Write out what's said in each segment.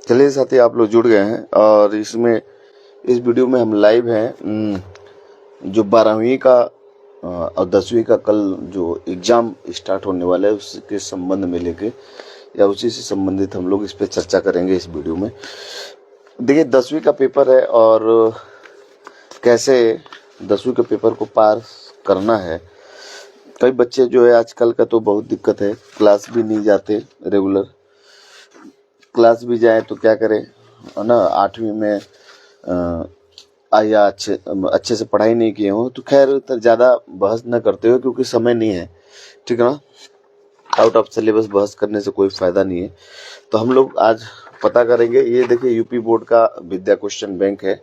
चलिए साथी, आप लोग जुड़ गए हैं और इस वीडियो में हम लाइव हैं। जो 12वीं का और 10वीं का कल जो एग्ज़ाम स्टार्ट होने वाला है उसके संबंध में लेके या उसी से संबंधित हम लोग इस पे चर्चा करेंगे इस वीडियो में। देखिए, 10वीं का पेपर है और कैसे 10वीं के पेपर को पास करना है। कई बच्चे जो है आजकल का तो बहुत दिक्कत है, क्लास भी नहीं जाते रेगुलर। क्लास भी जाए तो क्या करें, है ना। 8वीं में या अच्छे से पढ़ाई नहीं किए हो तो खैर ज़्यादा बहस न करते हो, क्योंकि समय नहीं है, ठीक है ना। आउट ऑफ सिलेबस बहस करने से कोई फ़ायदा नहीं है। तो हम लोग आज पता करेंगे। ये देखिए, यूपी बोर्ड का विद्या क्वेश्चन बैंक है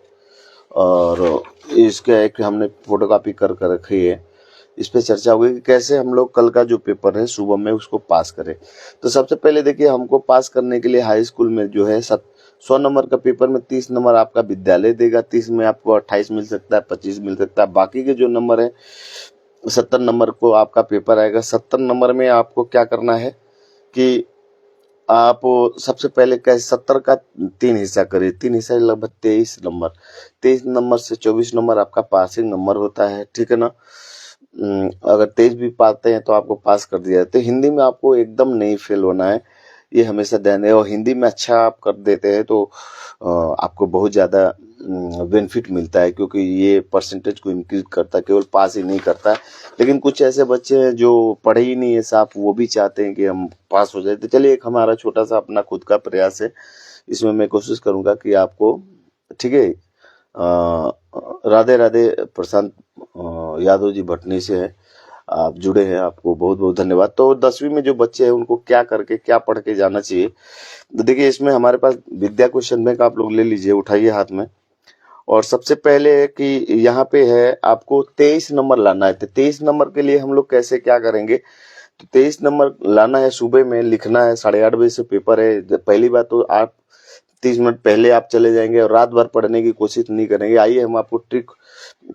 और इसका एक हमने फोटोकॉपी कर रखी है। इस पे चर्चा होगी कि कैसे हम लोग कल का जो पेपर है सुबह में उसको पास करें। तो सबसे पहले देखिए, हमको पास करने के लिए हाई स्कूल में जो है 100 नंबर का पेपर में 30 नंबर आपका विद्यालय देगा। 30 में आपको 28 मिल सकता है, 25 मिल सकता है। बाकी के जो नंबर है 70 नंबर को आपका पेपर आएगा। 70 नंबर में आपको क्या करना है कि आप सबसे पहले कैसे 70 का 3 हिस्सा करिए। 3 हिस्सा लगभग 23 नंबर। 23 नंबर से 24 नंबर आपका पासिंग नंबर होता है, ठीक है ना। अगर 23 भी पाते हैं तो आपको पास कर दिया जाता है। हिंदी में आपको एकदम नहीं फेल होना है, ये हमेशा ध्यान है। और हिंदी में अच्छा आप कर देते हैं तो आपको बहुत ज़्यादा बेनिफिट मिलता है, क्योंकि ये परसेंटेज को इंक्रीज करता है, केवल पास ही नहीं करता है। लेकिन कुछ ऐसे बच्चे हैं जो पढ़े ही नहीं है साहब, वो भी चाहते हैं कि हम पास हो जाए। तो चलिए, एक हमारा छोटा सा अपना खुद का प्रयास है, इसमें मैं कोशिश करूंगा कि आपको, ठीक है। राधे राधे। प्रशांत यादव जी भटनी से है, आप जुड़े हैं, आपको बहुत बहुत धन्यवाद। तो 10वीं में जो बच्चे हैं उनको क्या करके क्या पढ़ के जाना चाहिए। तो देखिए, इसमें हमारे पास विद्या क्वेश्चन बैंक आप लोग ले लीजिए, उठाइए हाथ में। और सबसे पहले कि यहाँ पे है आपको 23 नंबर लाना है। तो 23 नंबर के लिए हम लोग कैसे क्या करेंगे। तो 23 नंबर लाना है, सुबह में लिखना है। 8:30 बजे से पेपर है। पहली बात तो आप 30 मिनट पहले आप चले जाएंगे और रात भर पढ़ने की कोशिश नहीं करेंगे। आइए, हम आपको ट्रिक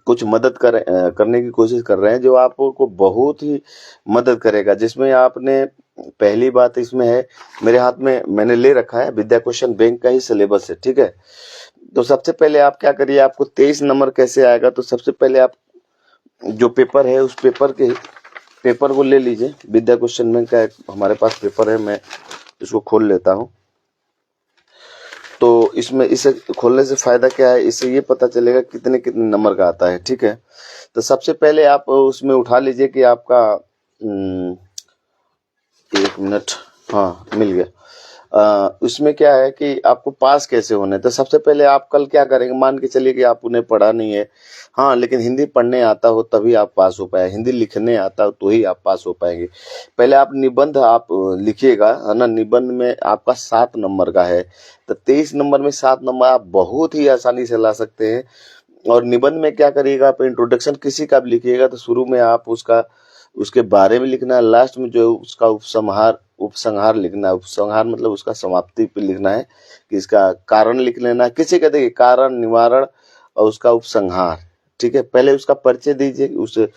कुछ मदद करने की कोशिश कर रहे हैं जो आपको बहुत ही मदद करेगा। जिसमें आपने पहली बात इसमें है, मेरे हाथ में मैंने ले रखा है विद्या क्वेश्चन बैंक का ही सिलेबस है, ठीक है। तो सबसे पहले आप क्या करिए, आपको 23 नंबर कैसे आएगा। तो सबसे पहले आप जो पेपर है उस पेपर को ले लीजिए। विद्या क्वेश्चन बैंक का एक हमारे पास पेपर है, मैं इसको खोल लेता हूँ। तो इसमें इसे खोलने से फायदा क्या है, इससे ये पता चलेगा कितने कितने नंबर का आता है, ठीक है। तो सबसे पहले आप उसमें उठा लीजिए कि आपका 1 मिनट, हाँ मिल गया। उसमें क्या है कि आपको पास कैसे होना है। तो सबसे पहले आप कल क्या करेंगे, मान के चलिए कि आप उन्हें पढ़ा नहीं है, हाँ, लेकिन हिंदी पढ़ने आता हो तभी आप पास हो पाए, हिंदी लिखने आता हो तो ही आप पास हो पाएंगे। पहले आप निबंध आप लिखिएगा, है ना। निबंध में आपका 7 नंबर का है। तो 23 नंबर में 7 नंबर आप बहुत ही आसानी से ला सकते हैं। और निबंध में क्या करिएगा, आप इंट्रोडक्शन किसी का भी लिखिएगा तो शुरू में आप उसके बारे में लिखना है। लास्ट में जो उसका उपसंहार लिखना है। उपसंहार मतलब उसका समाप्ति पे लिखना है कि इसका कारण लिख लेना है। किसी का देखिए कारण, निवारण और उसका उपसंहार, ठीक है। पहले उसका परिचय दीजिए,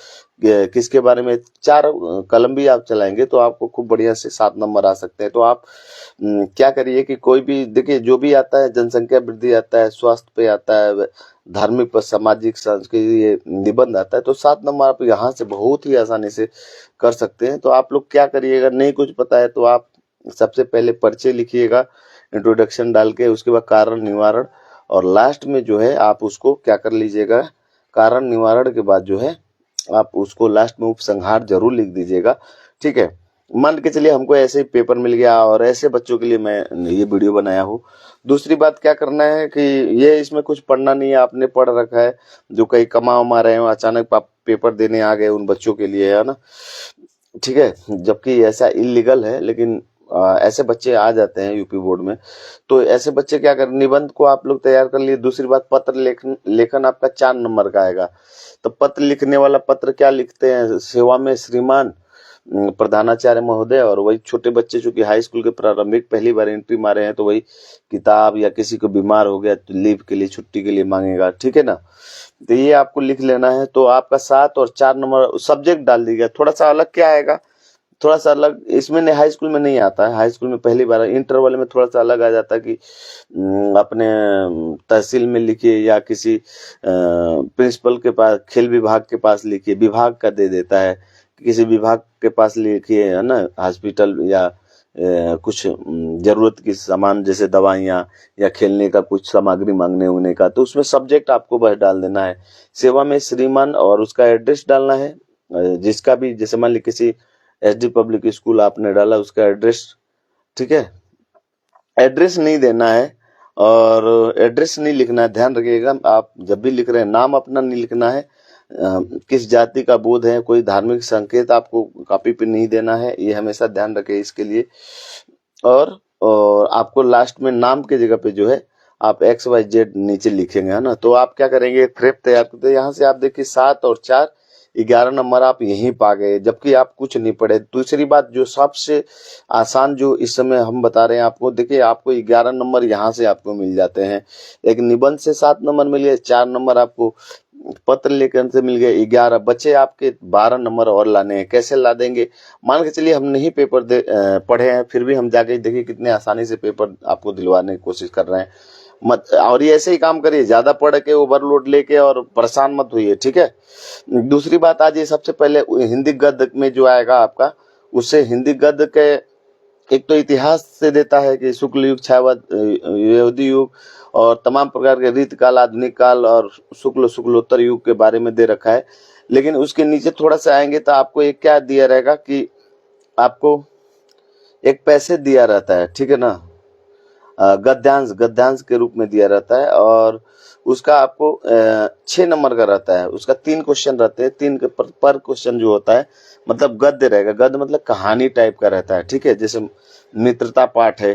किसके बारे में। 4 कलम भी आप चलाएंगे तो आपको खूब बढ़िया से 7 नंबर आ सकते हैं। तो आप क्या करिए कि कोई भी देखिए, जो भी आता है, जनसंख्या वृद्धि आता है, स्वास्थ्य पे आता है, धार्मिक पर, सामाजिक, सांस्कृतिक निबंध आता है। तो 7 नंबर आप यहाँ से बहुत ही आसानी से कर सकते हैं। तो आप लोग क्या करिएगा, नहीं कुछ पता है तो आप सबसे पहले परिचय लिखिएगा, इंट्रोडक्शन डाल के, उसके बाद कारण, निवारण, और लास्ट में जो है आप उसको क्या कर लीजिएगा, कारण निवारण के बाद जो है आप उसको लास्ट में उपसंहार जरूर लिख दीजिएगा, ठीक है। मान के चलिए हमको ऐसे ही पेपर मिल गया और ऐसे बच्चों के लिए मैं ये वीडियो बनाया हूँ। दूसरी बात क्या करना है कि ये इसमें कुछ पढ़ना नहीं है, आपने पढ़ रखा है। जो कहीं कमा उमा रहे हो, अचानक आप पेपर देने आ गए, उन बच्चों के लिए, है ना, ठीक है। जबकि ऐसा इलीगल है, लेकिन ऐसे बच्चे आ जाते हैं यूपी बोर्ड में। तो ऐसे बच्चे क्या करें, निबंध को आप लोग तैयार कर लिए। दूसरी बात, पत्र लेखन आपका 4 नंबर का आएगा। तो पत्र लिखने वाला पत्र क्या लिखते हैं, सेवा में श्रीमान प्रधानाचार्य महोदय। और वही छोटे बच्चे जो कि हाई स्कूल के प्रारंभिक पहली बार एंट्री मारे हैं तो वही किताब, या किसी को बीमार हो गया तो लीव के लिए, छुट्टी के लिए मांगेगा, ठीक है ना। तो ये आपको लिख लेना है। तो आपका 7 और 4 नंबर सब्जेक्ट डाल दीजिएगा। थोड़ा सा अलग क्या आएगा थोड़ा सा अलग इसमें नहीं, हाई स्कूल में नहीं आता है। हाई स्कूल में पहली बार, इंटर वाले में थोड़ा सा अलग आ जाता है कि अपने तहसील में लिखिए या किसी प्रिंसिपल के पास, खेल विभाग के पास लिखिए, विभाग का दे देता है, किसी विभाग के पास लिखिए, है ना, हॉस्पिटल या कुछ जरूरत की सामान जैसे दवाइयाँ या खेलने का कुछ सामग्री मांगने होने का, तो उसमें सब्जेक्ट आपको बस डाल देना है। सेवा में श्रीमान और उसका एड्रेस डालना है, जिसका भी, जैसे मान ली किसी एसडी पब्लिक स्कूल आपने डाला, उसका एड्रेस, ठीक है, एड्रेस नहीं देना है और एड्रेस नहीं लिखना है। ध्यान रखिएगा, आप जब भी लिख रहे हैं नाम अपना नहीं लिखना है, किस जाति का बोध है, कोई धार्मिक संकेत आपको कॉपी पे नहीं देना है, ये हमेशा ध्यान रखें इसके लिए। और आपको लास्ट में नाम की जगह पे जो है आप XYZ नीचे लिखेंगे, है ना। तो आप क्या करेंगे, एक फ्रेप तैयार करते हैं। यहाँ से आप देखिए 7 और 4 11 नंबर आप यहीं पा गए, जबकि आप कुछ नहीं पढ़े। दूसरी बात, जो सबसे आसान जो इस समय हम बता रहे हैं आपको, देखिए आपको 11 नंबर यहाँ से आपको मिल जाते हैं। एक निबंध से 7 नंबर मिल गए, 4 नंबर आपको पत्र लेखन से मिल गए, 11 बचे आपके, 12 नंबर और लाने हैं। कैसे ला देंगे, मान के चलिए हम नहीं पेपर पढ़े हैं, फिर भी हम जाके देखिए कितने आसानी से पेपर आपको दिलवाने की कोशिश कर रहे हैं। मत, और ये ऐसे ही काम करिए, ज्यादा पढ़ के ओवरलोड लेके और परेशान मत होइए, ठीक है। दूसरी बात, आज ये सबसे पहले हिंदी गद्य में जो आएगा आपका, उससे हिंदी गद्य के एक तो इतिहास से देता है कि शुक्ल युग, छायावाद, यहूदी युग और तमाम प्रकार के रीत काल, आधुनिक काल और शुक्लोत्तर युग के बारे में दे रखा है। लेकिन उसके नीचे थोड़ा सा आएंगे तो आपको एक क्या दिया रहेगा कि आपको एक पैसे दिया रहता है, ठीक है ना, गद्यांश के रूप में दिया रहता है और उसका आपको 6 नंबर का रहता है। उसका 3 क्वेश्चन रहते हैं, 3 के पर क्वेश्चन जो होता है, मतलब गद्य रहेगा। गद्य मतलब कहानी टाइप का रहता है, ठीक है, जैसे मित्रता पाठ है,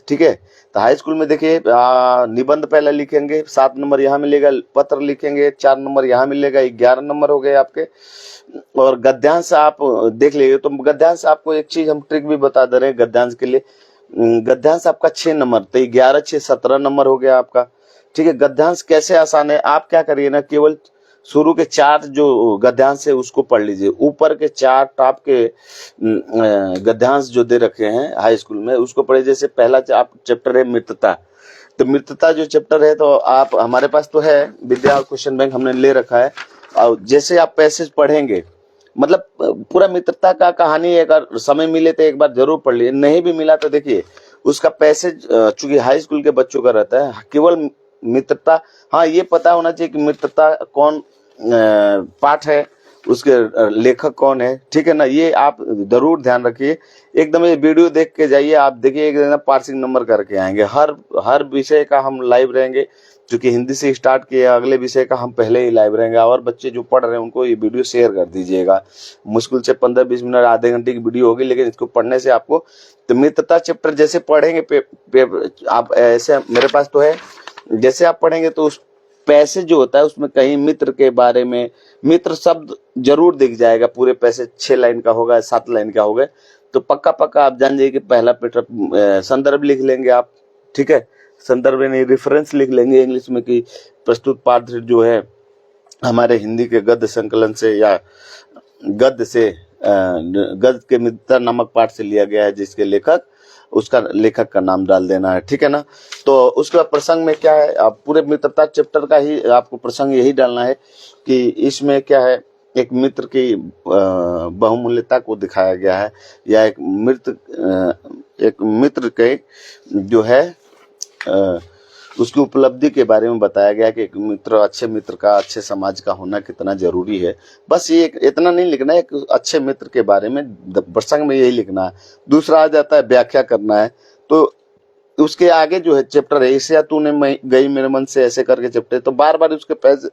ठीक है। तो हाई स्कूल में देखिए निबंध पहले लिखेंगे, 7 नंबर यहाँ मिलेगा, पत्र लिखेंगे 4 नंबर यहाँ मिलेगा, 11 नंबर हो गए आपके। और गद्यांश आप देख लीजिए, तो गद्यांश आपको एक चीज हम ट्रिक भी बता दे रहे हैं गद्यांश के लिए। गद्यांश आपका 6 नंबर, तो 11 6 17 नंबर हो गया आपका, ठीक है। गद्यांश कैसे आसान है, आप क्या करिए ना, केवल शुरू के 4 जो गद्यांश है उसको पढ़ लीजिए। ऊपर के 4 टॉप के गद्यांश जो दे रखे हैं हाई स्कूल में, उसको पढ़े। जैसे पहला आप चैप्टर है मित्रता, तो मित्रता जो चैप्टर है, तो आप, हमारे पास तो है विद्या और क्वेश्चन बैंक हमने ले रखा है। और जैसे आप पैसेज पढ़ेंगे, मतलब पूरा मित्रता का कहानी, अगर समय मिले तो एक बार जरूर पढ़ लीजिए, नहीं भी मिला तो देखिए उसका पैसेज, चूंकि हाई स्कूल के बच्चों का रहता है केवल मित्रता, हाँ ये पता होना चाहिए कि मित्रता कौन पाठ है, उसके लेखक कौन है, ठीक है ना, ये आप जरूर ध्यान रखिए। एकदम ये वीडियो देख के जाइए, आप देखिए एक पासिंग नंबर करके आएंगे। हर विषय का हम लाइव रहेंगे, क्योंकि हिंदी से स्टार्ट किया, अगले विषय का हम पहले ही लाइव रहेंगे। और बच्चे जो पढ़ रहे हैं उनको ये वीडियो शेयर कर दीजिएगा। मुश्किल से 15-20 मिनट, आधे घंटे की वीडियो होगी, लेकिन इसको पढ़ने से आपको, तो मित्रता चैप्टर जैसे पढ़ेंगे आप, ऐसे मेरे पास तो है, जैसे आप पढ़ेंगे तो उस पैसेज जो होता है उसमें कहीं मित्र के बारे में, मित्र शब्द जरूर दिख जाएगा। पूरे पैसेज 6 लाइन का होगा, 7 लाइन का होगा, तो पक्का आप जान जाइए कि पहला पेपर, संदर्भ लिख लेंगे आप, ठीक है, संदर्भ नहीं रेफरेंस लिख लेंगे इंग्लिश में कि प्रस्तुत पाठ जो है हमारे हिंदी के गद्य संकलन से या गद्य के मित्रता नामक पाठ से लिया गया है, जिसके लेखक, उसका लेखक का नाम डाल देना है, ठीक है ना। तो उसके बाद प्रसंग में क्या है, आप पूरे मित्रता चैप्टर का ही आपको प्रसंग यही डालना है कि इसमें क्या है, एक मित्र की बहुमूल्यता को दिखाया गया है, या एक मित्र के जो है उसकी उपलब्धि के बारे में बताया गया कि एक मित्र, अच्छे मित्र का, अच्छे समाज का होना कितना जरूरी है। बस ये इतना नहीं लिखना है, एक अच्छे मित्र के बारे में प्रसंग में यही लिखना है। दूसरा आ जाता है व्याख्या करना है, तो उसके आगे जो है चैप्टर है ईर्ष्या तूने गई मेरे मन से, ऐसे करके चैप्टर, तो बार बार उसके पेज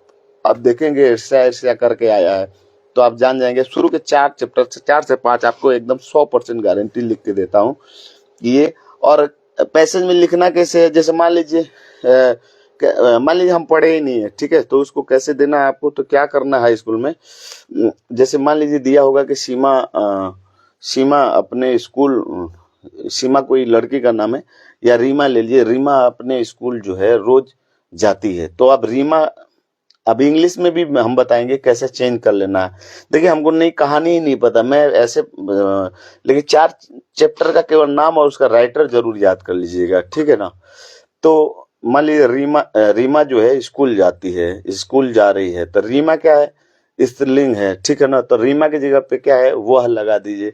आप देखेंगे ईर्ष्या करके आया है, तो आप जान जाएंगे। शुरू के 4 चैप्टर से 4 से 5 आपको एकदम 100% गारंटी लिख के देता हूँ ये। और पैसेज में लिखना कैसे है, जैसे मान लीजिए हम पढ़े ही नहीं है, ठीक है, तो उसको कैसे देना है आपको, तो क्या करना है हाई स्कूल में, जैसे मान लीजिए दिया होगा कि सीमा अपने स्कूल, सीमा कोई लड़की का नाम है, या रीमा ले लीजिए, रीमा अपने स्कूल जो है रोज जाती है, तो अब रीमा अब इंग्लिश में भी हम बताएंगे कैसे चेंज कर लेना है। देखिए हमको नई कहानी ही नहीं पता, मैं ऐसे लेकिन 4 चैप्टर का केवल नाम और उसका राइटर जरूर याद कर लीजिएगा, ठीक है ना। तो मान लीजिए रीमा जो है स्कूल जाती है, स्कूल जा रही है, तो रीमा क्या है, स्त्रीलिंग है, ठीक है ना। तो रीमा की जगह पे क्या है, वह लगा दीजिए,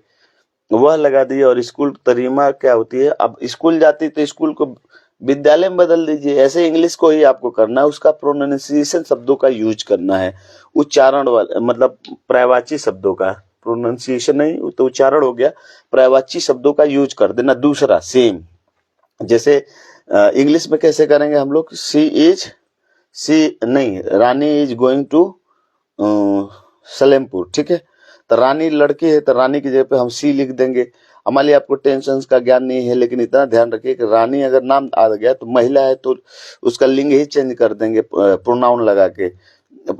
वह लगा दिए। और स्कूल तो रीमा क्या होती है, अब स्कूल जाती तो स्कूल को विद्यालय में बदल दीजिए। ऐसे इंग्लिश को ही आपको करना है, उसका प्रोनाउंसिएशन शब्दों का यूज करना है, उच्चारण वाला मतलब पर्यायवाची शब्दों का, प्रोनाउंसिएशन नहीं तो उच्चारण हो गया, पर्यायवाची शब्दों का यूज कर देना। दूसरा सेम जैसे इंग्लिश में कैसे करेंगे हम लोग, सी नहीं, रानी इज गोइंग टू सलेमपुर, ठीक है। तो रानी लड़की है तो रानी की जगह पे हम सी लिख देंगे। मान लिया आपको टेंशन का ज्ञान नहीं है, लेकिन इतना ध्यान रखिए कि रानी अगर नाम आ गया तो महिला है तो उसका लिंग ही चेंज कर देंगे, प्रोनाउन लगा के।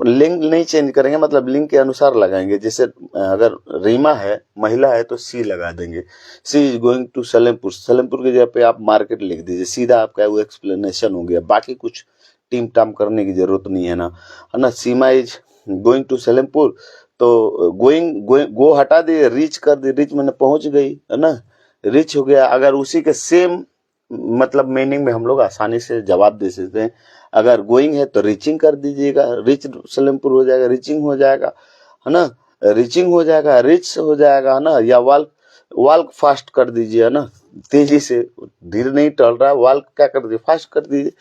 लिंग नहीं चेंज करेंगे, मतलब लिंग के अनुसार लगाएंगे। जैसे अगर रीमा है महिला है तो सी लगा देंगे, C is going to Salempur. Salempur की जगह पे आप मार्केट लिख दीजिए, सीधा आपका वो एक्सप्लेनेशन हो गया। बाकी कुछ टीम टाम करने की जरूरत नहीं है ना, है ना। सीमा इज गोइंग टू सलेमपुर, तो गो हटा दिए, रीच कर दिए, रीच मैंने पहुंच गई, है ना, रीच हो गया। अगर उसी के सेम मतलब मीनिंग में हम लोग आसानी से जवाब दे सकते हैं। अगर गोइंग है तो रीचिंग कर दीजिएगा, रिच सलेमपुर हो जाएगा, रीचिंग हो जाएगा, है ना, रीचिंग हो जाएगा, रिच हो जाएगा, है ना। या वाल्क वाल्क फास्ट कर दीजिए, है ना, तेजी से, धीरे नहीं टल रहा है, वाल्क क्या कर दीजिए, फास्ट कर दीजिए।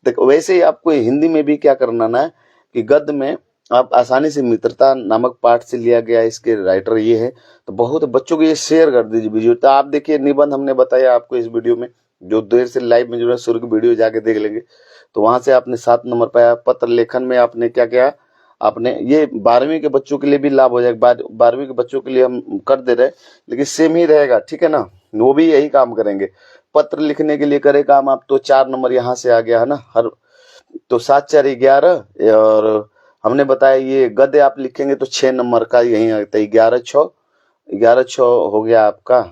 देखो वैसे ही आपको हिंदी में भी क्या करना ना है कि गद्य में आप आसानी से मित्रता नामक पाठ से लिया गया, इसके राइटर ये है। तो बहुत बच्चों को ये शेयर कर दीजिए वीडियो। तो आप देखिए निबंध हमने बताया आपको इस वीडियो में, जो देर से लाइव में जुड़े शुरू की वीडियो जाके देख लेंगे तो वहां से आपने 7 नंबर पाया। पत्र लेखन में आपने क्या किया, आपने ये 12वीं के बच्चों के लिए भी लाभ हो जाएगा, 12वीं के बच्चों के लिए हम कर दे रहे, लेकिन सेम ही रहेगा, ठीक है ना। वो भी यही काम करेंगे, पत्र लिखने के लिए करे काम आप, तो 4 नंबर यहाँ से आ गया, है ना। हर तो 7 4 11, और हमने बताया ये गद्य आप लिखेंगे तो 6 नंबर का यही आता है, 11 6 हो गया आपका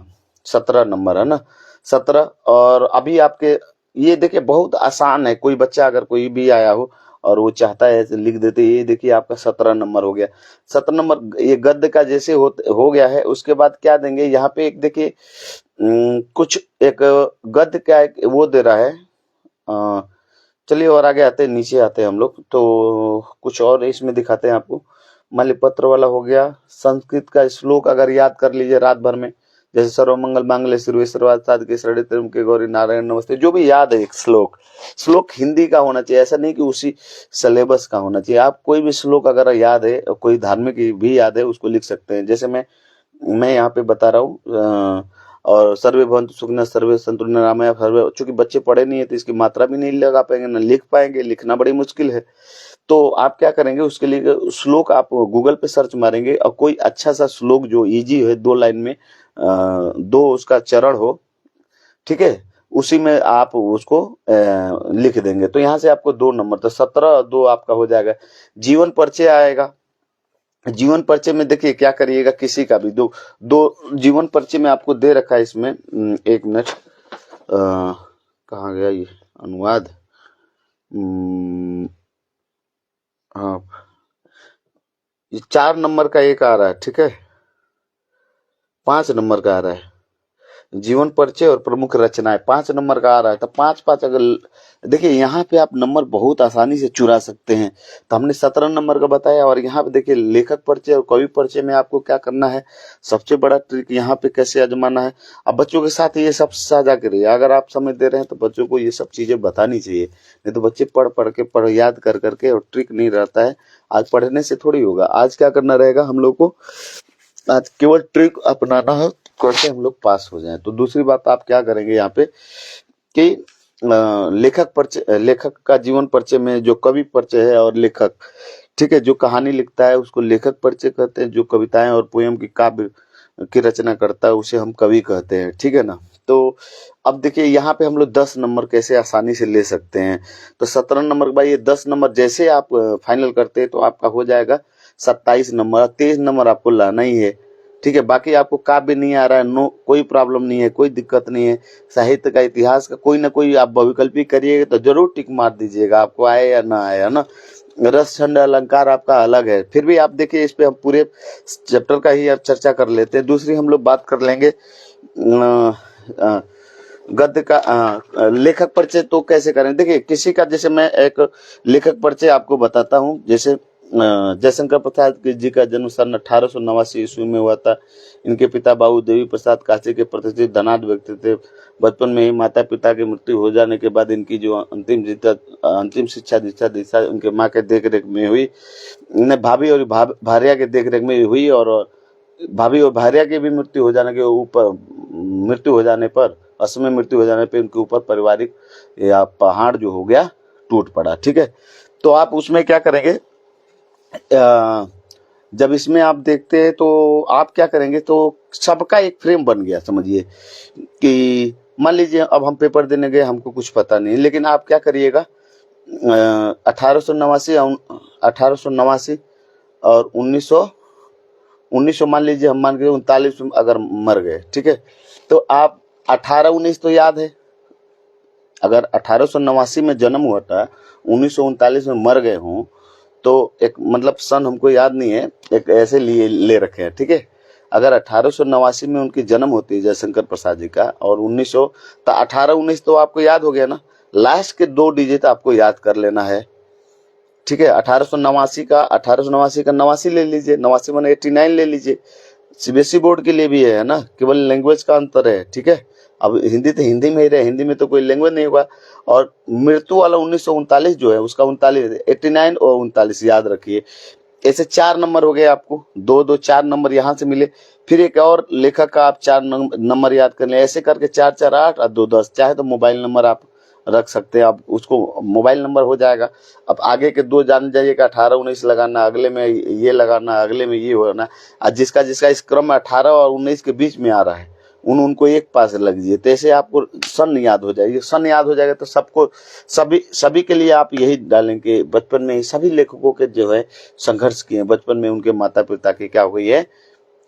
17 नंबर, है ना, 17। और अभी आपके ये देखिए बहुत आसान है, कोई बच्चा अगर कोई भी आया हो और वो चाहता है तो लिख देते, ये देखिए आपका 17 नंबर हो गया। 17 नंबर ये गद्य का जैसे हो गया है। उसके बाद क्या देंगे यहाँ पे, एक देखिए कुछ एक गद्य का एक वो दे रहा है। चलिए और आगे आते हैं, नीचे आते हैं हम लोग, तो कुछ और इसमें दिखाते हैं आपको। मान ली पत्र वाला हो गया। संस्कृत का श्लोक अगर याद कर लीजिए रात भर में, जैसे सर्वमंगल मांगल्ये शिवे सर्वार्थ साधके शरणे त्र्यंबके गौरी नारायण नमस्ते, जो भी याद है एक श्लोक हिंदी का होना चाहिए, ऐसा नहीं कि उसी सिलेबस का होना चाहिए। आप कोई भी श्लोक अगर याद है, कोई धार्मिक भी याद है, उसको लिख सकते हैं। जैसे मैं यहाँ पे बता रहा हूँ, और सर्वे भवन्तु सुखिनः सर्वे सन्तु निरामया सर्वे, चूंकि बच्चे पढ़े नहीं है तो इसकी मात्रा भी नहीं लगा पाएंगे, ना लिख पाएंगे, लिखना बड़ी मुश्किल है। तो आप क्या करेंगे, उसके लिए श्लोक आप गूगल पे सर्च मारेंगे और कोई अच्छा सा श्लोक जो इजी है, 2 लाइन में 2 उसका चरण हो, ठीक है, उसी में आप उसको लिख देंगे तो यहाँ से आपको 2 नंबर, तो 17 2 आपका हो जाएगा। जीवन परिचय आएगा। जीवन परिचय में देखिए क्या करिएगा, किसी का भी दो जीवन परिचय में आपको दे रखा है इसमें, 1 मिनट, कहाँ गया ये अनुवाद, हाँ, ये 4 नंबर का एक आ रहा है, ठीक है, 5 नंबर का आ रहा है, जीवन परिचय और प्रमुख रचनाएं 5 नंबर का आ रहा है। तो 5 अगर देखिए यहाँ पे आप नंबर बहुत आसानी से चुरा सकते हैं। तो हमने 17 नंबर का बताया, और यहाँ पे देखिए लेखक परिचय और कवि परिचय में आपको क्या करना है, सबसे बड़ा ट्रिक यहाँ पे कैसे आजमाना है। अब बच्चों के साथ ये सब साझा करिए, अगर आप समय दे रहे हैं तो बच्चों को ये सब चीजें बतानी चाहिए, नहीं तो बच्चे पढ़ याद कर करके, और ट्रिक नहीं रहता है। आज पढ़ने से थोड़ी होगा, आज क्या करना रहेगा हम लोग को, आज केवल ट्रिक अपनाना है, कैसे हम लोग पास हो जाएं। तो दूसरी बात आप क्या करेंगे यहाँ पे कि लेखक का जीवन परिचय में जो कवि परिचय है और लेखक, ठीक है, जो कहानी लिखता है उसको लेखक परिचय कहते हैं, जो कविताएं और पोयम की काव्य की रचना करता है उसे हम कवि कहते हैं, ठीक है ना। तो अब देखिए यहाँ पे हम लोग 10 नंबर कैसे आसानी से ले सकते हैं। तो 17 नंबर के बाद ये 10 नंबर जैसे आप फाइनल करते हैं तो आपका हो जाएगा 27 नंबर। 23 नंबर आपको लाना ही है, ठीक है। बाकी आपको काव्य नहीं आ रहा है, नो, कोई प्रॉब्लम नहीं है, कोई दिक्कत नहीं है। साहित्य का, इतिहास का कोई ना कोई आप बहुविकल्पी करिएगा तो जरूर टिक मार दीजिएगा, आपको आए या ना आए, है ना। रस छंद अलंकार आपका अलग है। फिर भी आप देखिए, इस पे हम पूरे चैप्टर का ही अब चर्चा कर लेते हैं। दूसरी हम लोग बात कर लेंगे गद्य का लेखक परिचय तो कैसे करें। देखिए, किसी का, जैसे मैं एक लेखक परिचय आपको बताता हूँ। जैसे जयशंकर प्रसाद जी का जन्म सन 1889 ईस्वी में हुआ था। इनके पिता बाबू देवी प्रसाद काशी के प्रतिष्ठित धनाढ्य व्यक्ति थे। बचपन में ही माता पिता की मृत्यु हो जाने के बाद इनकी जो अंतिम शिक्षा दीक्षा उनके माँ के देख रेख में हुई। इन्हें भाभी और भारिया के देख रेख में हुई, और भाभी और भारिया की भी मृत्यु हो जाने पर असमय मृत्यु हो जाने पर उनके ऊपर पारिवारिक या पहाड़ जो हो गया टूट पड़ा। ठीक है, तो आप उसमें क्या करेंगे, जब इसमें आप देखते हैं तो आप क्या करेंगे, तो सबका एक फ्रेम बन गया। समझिए कि मान लीजिए अब हम पेपर देने गए, हमको कुछ पता नहीं, लेकिन आप क्या करिएगा, 1889 और 1900 मान लीजिए, हम मान के 39 में अगर मर गए, ठीक है, तो आप 18-19 तो याद है। अगर 1889 में जन्म हुआ था, 1939 में मर गए हों, तो एक मतलब सन हमको याद नहीं है, एक ऐसे लिए ले रखे हैं। ठीक है, अगर 1889 में उनकी जन्म होती है जयशंकर प्रसाद जी का, और 1900 तो 18-19 तो आपको याद हो गया ना। लास्ट के 2 डिजिट आपको याद कर लेना है। ठीक है, 1889 का 89 ले लीजिए, 89 माने 89 ले लीजिए। सीबीएसई बोर्ड के लिए भी है ना, केवल लैंग्वेज का अंतर है। ठीक है, अब हिंदी तो हिंदी में ही रहे, हिंदी में तो कोई लैंग्वेज नहीं होगा। और मृत्यु वाला 1939 जो है उसका 89 और 39 याद रखिए। ऐसे 4 नंबर हो गए आपको, 2-2 4 नंबर यहाँ से मिले। फिर एक और लेखक का आप 4 नंबर याद कर लें। ऐसे करके 4-4 8 और 2 10। चाहे तो मोबाइल नंबर आप रख सकते हैं, आप उसको मोबाइल नंबर हो जाएगा। अब आगे के 2 जान जाइएगा, 18-19 लगाना, अगले में ये लगाना, अगले में ये होना। और जिसका इस क्रम में 18 और 19 के बीच में आ रहा है, उनको एक पास लग जाइए, तो ऐसे आपको सन याद हो जाएगी। सन याद हो जाएगा तो सबको सभी के लिए आप यही डालेंगे। बचपन में ही सभी लेखकों के जो है संघर्ष किए, बचपन में उनके माता पिता की क्या हुई है,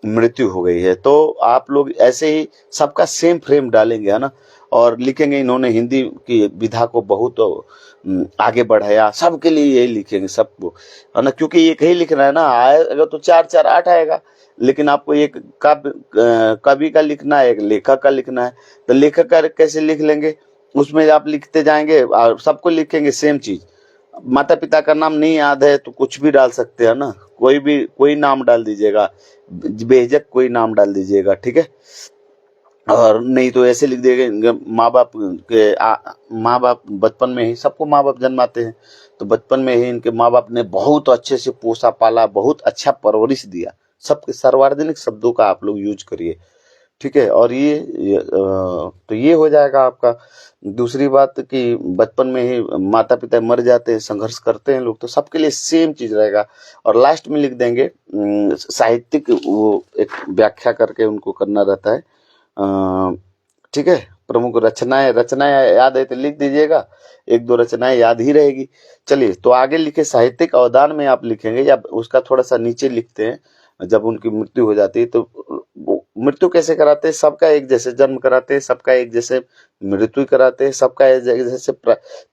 मृत्यु हो गई है। तो आप लोग ऐसे ही सबका सेम फ्रेम डालेंगे, है ना, और लिखेंगे इन्होंने हिंदी की विधा को बहुत आगे बढ़ाया। सबके लिए यही लिखेंगे, सबको, है ना, क्योंकि एक ही लिखना है ना। आएगा तो 4-4 8 आएगा, लेकिन आपको एक कवि का लिखना है, एक लेखक का लिखना है। तो लेखक का कैसे लिख लेंगे, उसमें आप लिखते जाएंगे और सबको लिखेंगे सेम चीज। माता पिता का नाम नहीं याद है तो कुछ भी डाल सकते हैं ना, कोई नाम डाल दीजिएगा, बेझिझक कोई नाम डाल दीजिएगा। ठीक है, और नहीं तो ऐसे लिख देंगे माँ बाप बचपन में ही, सबको माँ बाप जन्माते हैं, तो बचपन में ही इनके माँ बाप ने बहुत अच्छे से पोसा पाला, बहुत अच्छा परवरिश दिया। सबके सार्वजनिक शब्दों का आप लोग यूज करिए। ठीक है, और तो ये हो जाएगा आपका। दूसरी बात कि बचपन में ही माता पिता मर जाते हैं, संघर्ष करते हैं लोग, तो सबके लिए सेम चीज रहेगा। और लास्ट में लिख देंगे साहित्यिक, वो एक व्याख्या करके उनको करना रहता है। ठीक है, प्रमुख रचनाएं याद है तो लिख दीजिएगा, 1-2 रचनाएं याद ही रहेगी। चलिए, तो आगे लिखे साहित्यिक अवदान में आप लिखेंगे, या उसका थोड़ा सा नीचे लिखते हैं, जब उनकी मृत्यु हो जाती है तो मृत्यु कैसे कराते हैं, सबका एक जैसे जन्म कराते हैं, सबका एक जैसे मृत्यु कराते हैं, सबका एक जैसे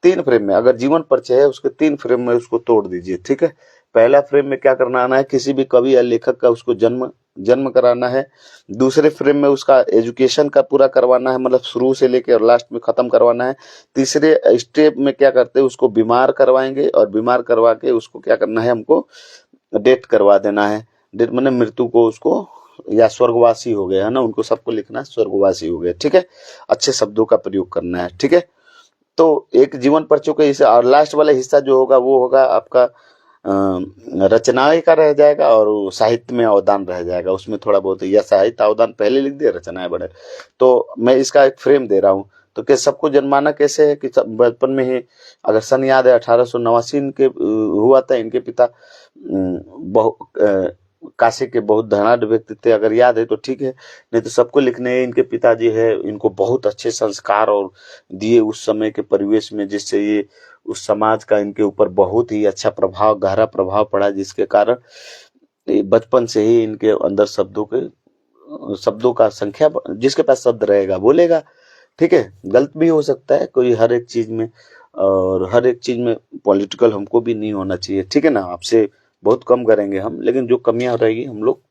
3 फ्रेम में, अगर जीवन परिचय है उसके 3 फ्रेम में उसको तोड़ दीजिए। ठीक है, पहला फ्रेम में क्या करना आना है, किसी भी कवि या लेखक का उसको जन्म कराना है। दूसरे फ्रेम में उसका एजुकेशन का पूरा करवाना है, मतलब शुरू से लेकर और लास्ट में खत्म करवाना है। तीसरे स्टेप में क्या करते हैं, उसको बीमार करवाएंगे, और बीमार करवा के उसको क्या करना है, हमको डेथ करवा देना है। डेथ मैंने मृत्यु को उसको, या स्वर्गवासी हो गया, है ना, उनको सबको लिखना है स्वर्गवासी हो गया। ठीक है, अच्छे शब्दों का प्रयोग करना है। ठीक है, तो एक जीवन परिचय का हिस्सा, और लास्ट वाला हिस्सा जो होगा वो होगा आपका रचनाएं का रह जाएगा, और साहित्य में अवदान रह जाएगा। उसमें थोड़ा बहुत, या साहित्य अवदान पहले लिख दिया, रचनाएं बड़े। तो मैं इसका एक फ्रेम दे रहा हूँ। तो क्या सबको जन्माना कैसे है कि बचपन में ही, अगर सन याद है 1889 इनके हुआ था, इनके पिता काशी के बहुत धनाढ्य व्यक्ति थे, अगर याद है तो ठीक है, नहीं तो सबको लिखने हैं। इनके पिताजी है, इनको बहुत अच्छे संस्कार और दिए उस समय के परिवेश में, जिससे ये उस समाज का इनके ऊपर बहुत ही अच्छा प्रभाव, गहरा प्रभाव पड़ा, जिसके कारण बचपन से ही इनके अंदर शब्दों का संख्या, जिसके पास शब्द रहेगा बोलेगा। ठीक है, गलत भी हो सकता है कोई हर एक चीज में, और हर एक चीज में पॉलिटिकल हमको भी नहीं होना चाहिए, ठीक है ना। आपसे बहुत कम करेंगे हम, लेकिन जो कमियां रहेगी हम लोग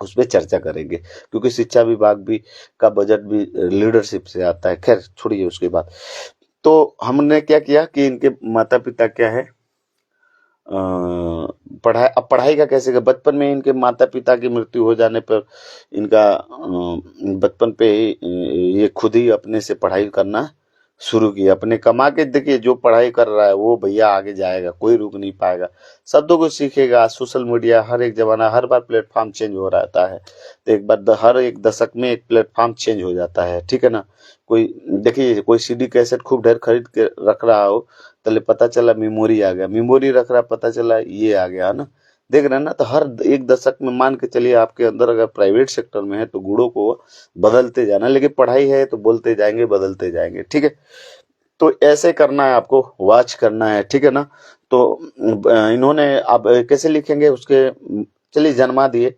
उस पर चर्चा करेंगे, क्योंकि शिक्षा विभाग भी का बजट भी लीडरशिप से आता है। खैर छोड़िए उसके बाद। तो हमने क्या किया कि इनके माता पिता क्या है, पढ़ाई, अब पढ़ाई का कैसे, बचपन में इनके माता पिता की मृत्यु हो जाने पर इनका बचपन पे ही ये खुद ही अपने से पढ़ाई करना शुरू किया, अपने कमा के। देखिए जो पढ़ाई कर रहा है वो भैया आगे जाएगा, कोई रुक नहीं पाएगा, शब्दों को सीखेगा। सोशल मीडिया हर एक जमाना, हर बार प्लेटफॉर्म चेंज हो रहता है, तो एक बार हर एक दशक में एक प्लेटफॉर्म चेंज हो जाता है, ठीक है ना। कोई देखिए कोई सीडी कैसेट खूब ढेर खरीद के रख रहा हो, तो पता चला मेमोरी आ गया, मेमोरी रख रहा पता चला ये आ गया, है ना। देख रहे हैं ना। तो हर एक दशक में मान के चलिए आपके अंदर अगर प्राइवेट सेक्टर में है तो गुणों को बदलते जाना, लेकिन पढ़ाई है तो बोलते जाएंगे, बदलते जाएंगे, ठीक है। तो ऐसे करना है आपको, वॉच करना है, ठीक है ना। तो इन्होंने अब कैसे लिखेंगे उसके, चलिए जन्मा दिए।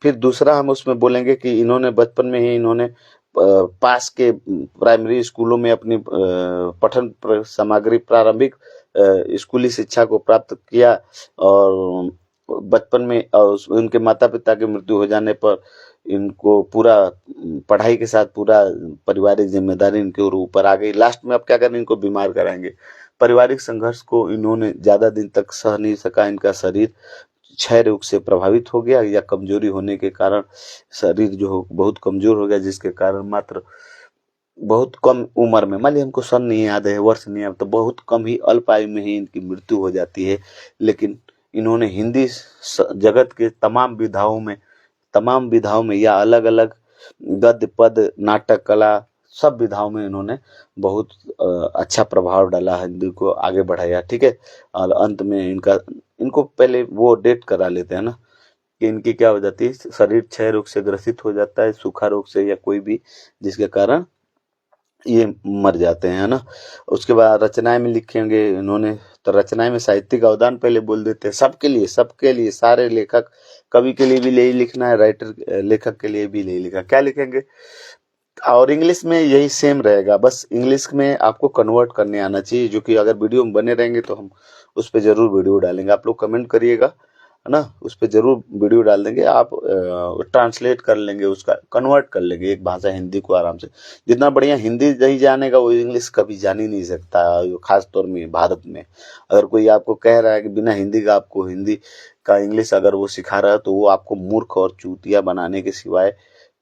फिर दूसरा हम उसमें बोलेंगे कि इन्होंने बचपन में ही इन्होंने पास के प्राइमरी स्कूलों में अपनी पठन सामग्री, प्रारंभिक स्कूली शिक्षा को प्राप्त किया। और बचपन में उनके माता पिता की मृत्यु हो जाने पर इनको पूरा पढ़ाई के साथ पूरा पारिवारिक जिम्मेदारी इनके ऊपर आ गई। लास्ट में अब क्या करें, इनको बीमार कराएंगे। पारिवारिक संघर्ष को इन्होंने ज्यादा दिन तक सह नहीं सका, इनका शरीर क्षय रोग से प्रभावित हो गया, या कमजोरी होने के कारण शरीर जो बहुत कमजोर हो गया, जिसके कारण मात्र बहुत कम उम्र में, मान लीजिए हमको सन नहीं याद है, वर्ष नहीं याद, तो बहुत कम ही अल्प आयु में ही इनकी मृत्यु हो जाती है। लेकिन इन्होंने हिंदी जगत के तमाम विधाओं में या अलग अलग गद्य पद नाटक कला सब विधाओं में इन्होंने बहुत अच्छा प्रभाव डाला, हिंदी को आगे बढ़ाया, ठीक है। और अंत में इनको पहले वो डेट करा लेते हैं ना कि इनकी क्या हो जाती है, शरीर क्षय रोग से ग्रसित हो जाता है, सूखा रोग से या कोई भी, जिसके कारण ये मर जाते हैं, है ना। उसके बाद रचनाएं में लिखेंगे इन्होंने, तो रचनाएं में साहित्यिक अवदान पहले बोल देते हैं, सबके लिए सारे लेखक, कवि के लिए भी यही लिखना है, राइटर लेखक के लिए भी यही लिखा, क्या लिखेंगे। और इंग्लिश में यही सेम रहेगा, बस इंग्लिश में आपको कन्वर्ट करने आना चाहिए, जो कि अगर वीडियो में बने रहेंगे तो हम उस पर जरूर वीडियो डालेंगे, आप लोग कमेंट करिएगा, है ना। उस पर जरूर वीडियो डाल देंगे, आप ट्रांसलेट कर लेंगे, उसका कन्वर्ट कर लेंगे एक भाषा हिंदी को आराम से। जितना बढ़िया हिंदी नहीं जानेगा वो इंग्लिश कभी जान ही नहीं सकता, खास तौर में भारत में। अगर कोई आपको कह रहा है कि बिना हिंदी का आपको हिंदी का इंग्लिश अगर वो सिखा रहा है, तो वो आपको मूर्ख और चूतिया बनाने के सिवाय